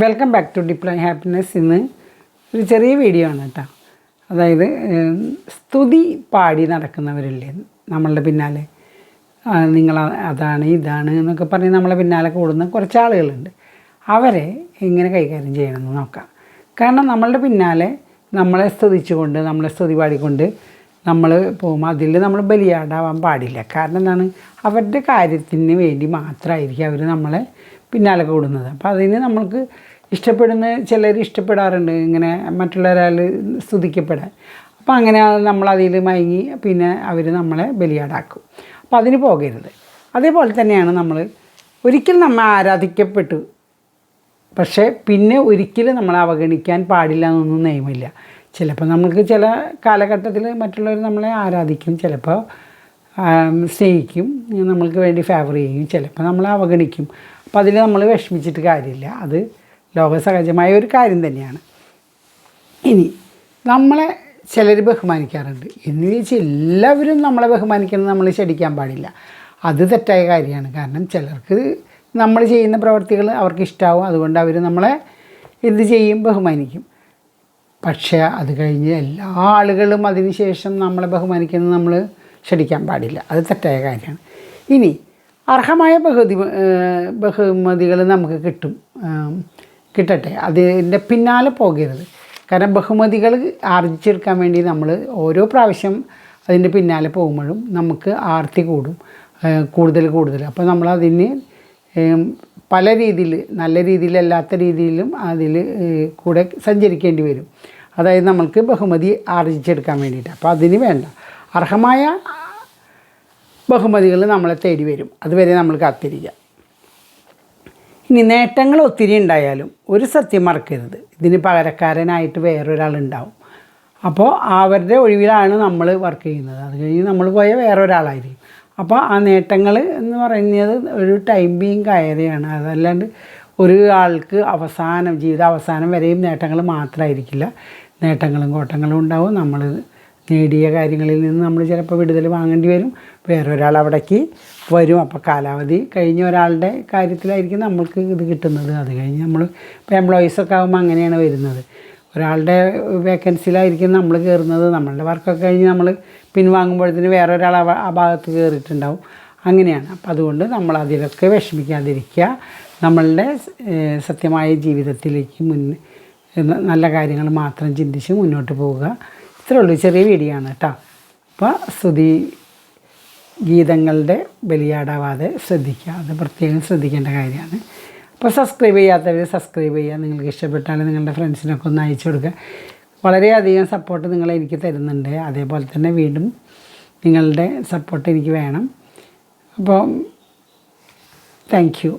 Welcome back to deploy happiness. ഇന്ന് ഒരു ചെറിയ വീഡിയോ ആണ് കേട്ടോ. അതായത് സ്തുതി പാടി നടക്കുന്നവരില്ലേ നമ്മളുടെ പിന്നാലെ, നിങ്ങൾ അതാണ് ഇതാണ് എന്നൊക്കെ പറഞ്ഞ് നമ്മളെ പിന്നാലെ കൂടുന്ന കുറച്ച് ആളുകളുണ്ട്. അവരെ എങ്ങനെ കൈകാര്യം ചെയ്യണമെന്ന് നോക്കാം. കാരണം നമ്മളുടെ പിന്നാലെ നമ്മളെ സ്തുതിച്ചുകൊണ്ട്, നമ്മളെ സ്തുതി പാടിക്കൊണ്ട് നമ്മൾ പോകുമ്പോൾ അതിൽ നമ്മൾ ബലിയാടാവാൻ പാടില്ല. കാരണം എന്താണ്, അവരുടെ കാര്യത്തിന് വേണ്ടി മാത്രമായിരിക്കും അവർ നമ്മളെ പിന്നാലെ കൂടുന്നത്. അപ്പോൾ അതിന് നമ്മൾക്ക് ഇഷ്ടപ്പെടുന്ന ചിലർ ഇഷ്ടപ്പെടാറുണ്ട് ഇങ്ങനെ മറ്റുള്ളവരാൽ സ്തുതിക്കപ്പെടാൻ. അപ്പോൾ അങ്ങനെ നമ്മളതിൽ മയങ്ങി പിന്നെ അവർ നമ്മളെ ബലിയാടാക്കും. അപ്പോൾ അതിന് പോകരുത്. അതേപോലെ തന്നെയാണ് നമ്മൾ ഒരിക്കൽ നമ്മൾ ആരാധിക്കപ്പെട്ടു, പക്ഷേ പിന്നെ ഒരിക്കലും നമ്മൾ അവഗണിക്കാൻ പാടില്ല എന്നൊന്നും നിയമമില്ല. ചിലപ്പോൾ നമുക്ക് ചില കാലഘട്ടത്തിൽ മറ്റുള്ളവർ നമ്മളെ ആരാധിക്കും, ചിലപ്പോൾ സ്നേഹിക്കും, നമ്മൾക്ക് വേണ്ടി ഫേവർ ചെയ്യും, ചിലപ്പോൾ നമ്മളെ അവഗണിക്കും. അപ്പോൾ അതിൽ നമ്മൾ വിഷമിച്ചിട്ട് കാര്യമില്ല. അത് ലോകസഹജമായ ഒരു കാര്യം തന്നെയാണ്. ഇനി നമ്മളെ ചിലർ ബഹുമാനിക്കാറുണ്ട് എന്ന് ചോദിച്ചാൽ എല്ലാവരും നമ്മളെ ബഹുമാനിക്കുന്നത് നമ്മൾ ശടിക്കാൻ പാടില്ല. അത് തെറ്റായ കാര്യമാണ്. കാരണം ചിലർക്ക് നമ്മൾ ചെയ്യുന്ന പ്രവർത്തികൾ അവർക്ക് ഇഷ്ടമാവും, അതുകൊണ്ട് അവർ നമ്മളെ എന്ത് ചെയ്യും, ബഹുമാനിക്കും. പക്ഷേ അത് കഴിഞ്ഞ് എല്ലാ ആളുകളും അതിന് ശേഷം നമ്മളെ ബഹുമാനിക്കുന്നത് നമ്മൾ ശടിക്കാൻ പാടില്ല. അത് തെറ്റായ കാര്യമാണ്. ഇനി അർഹമായ ബഹുമതികൾ നമുക്ക് കിട്ടട്ടെ, അതിൻ്റെ പിന്നാലെ പോകരുത്. കാരണം ബഹുമതികൾ ആർജിച്ചെടുക്കാൻ വേണ്ടി നമ്മൾ ഓരോ പ്രാവശ്യം അതിൻ്റെ പിന്നാലെ പോകുമ്പോഴും നമുക്ക് ആർത്തി കൂടും, കൂടുതൽ. അപ്പോൾ നമ്മളതിന് പല രീതിയിൽ, നല്ല രീതിയിലല്ലാത്ത രീതിയിലും അതിൽ കൂടെ സഞ്ചരിക്കേണ്ടി വരും. അതായത് നമ്മൾക്ക് ബഹുമതി ആർജിച്ചെടുക്കാൻ വേണ്ടിയിട്ട്. അപ്പോൾ അതിന് വേണ്ട അർഹമായ ബഹുമതികൾ നമ്മളെ തേടി വരും. അതുവരെ നമ്മൾ കാത്തിരിക്കുക. ഇനി നേട്ടങ്ങൾ ഒത്തിരി ഉണ്ടായാലും ഒരു സത്യം മറക്കരുത്, ഇതിന് പകരക്കാരനായിട്ട് വേറൊരാളുണ്ടാവും. അപ്പോൾ അവരുടെ ഒഴിവിലാണ് നമ്മൾ വർക്ക് ചെയ്യുന്നത്. അത് കഴിഞ്ഞ് നമ്മൾ പോയ വേറൊരാളായിരിക്കും. അപ്പോൾ ആ നേട്ടങ്ങൾ എന്ന് പറയുന്നത് ഒരു ടൈം ബീങ് കാര്യമാണ്. അതല്ലാണ്ട് ഒരു ആൾക്ക് ജീവിത അവസാനം വരെയും നേട്ടങ്ങൾ മാത്രമായിരിക്കില്ല. നേട്ടങ്ങളും കോട്ടങ്ങളും ഉണ്ടാവും. നമ്മൾ നേടിയ കാര്യങ്ങളിൽ നിന്ന് നമ്മൾ ചിലപ്പോൾ വിടുതൽ വാങ്ങേണ്ടി വരും, വേറൊരാൾ അവിടേക്ക് വരും. അപ്പോൾ കാലാവധി കഴിഞ്ഞ ഒരാളുടെ കാര്യത്തിലായിരിക്കും നമ്മൾക്ക് ഇത് കിട്ടുന്നത്. അത് കഴിഞ്ഞ് നമ്മൾ ഇപ്പോൾ എംപ്ലോയീസൊക്കെ ആകുമ്പോൾ അങ്ങനെയാണ് വരുന്നത്. ഒരാളുടെ വേക്കൻസിയിലായിരിക്കും നമ്മൾ കയറുന്നത്. നമ്മളുടെ വർക്കൊക്കെ കഴിഞ്ഞ് നമ്മൾ പിൻവാങ്ങുമ്പോഴത്തേന് വേറൊരാൾ ആ ഭാഗത്ത് കയറിയിട്ടുണ്ടാവും. അങ്ങനെയാണ്. അപ്പോൾ അതുകൊണ്ട് നമ്മൾ അതിലൊക്കെ വിഷമിക്കാതിരിക്കുക. നമ്മളുടെ സത്യമായ ജീവിതത്തിലേക്ക് നല്ല കാര്യങ്ങൾ മാത്രം ചിന്തിച്ച് മുന്നോട്ട് പോവുക. ഇത്രയേ ഉള്ളൂ, ചെറിയ വീഡിയോ ആണ് കേട്ടോ. അപ്പോൾ സ്തുതി ഗീതങ്ങളുടെ ബലിയാടാവാതെ ശ്രദ്ധിക്കുക. അത് പ്രത്യേകം ശ്രദ്ധിക്കേണ്ട കാര്യമാണ്. അപ്പോൾ സബ്സ്ക്രൈബ് ചെയ്യാത്തവർ സബ്സ്ക്രൈബ് ചെയ്യുക. നിങ്ങൾക്ക് ഇഷ്ടപ്പെട്ടാൽ നിങ്ങളുടെ ഫ്രണ്ട്സിനൊക്കെ ഒന്ന് അയച്ചു കൊടുക്കുക. വളരെയധികം സപ്പോർട്ട് നിങ്ങൾ എനിക്ക് തരുന്നുണ്ട്. അതേപോലെ തന്നെ വീണ്ടും നിങ്ങളുടെ സപ്പോർട്ട് എനിക്ക് വേണം. അപ്പോൾ താങ്ക് യു.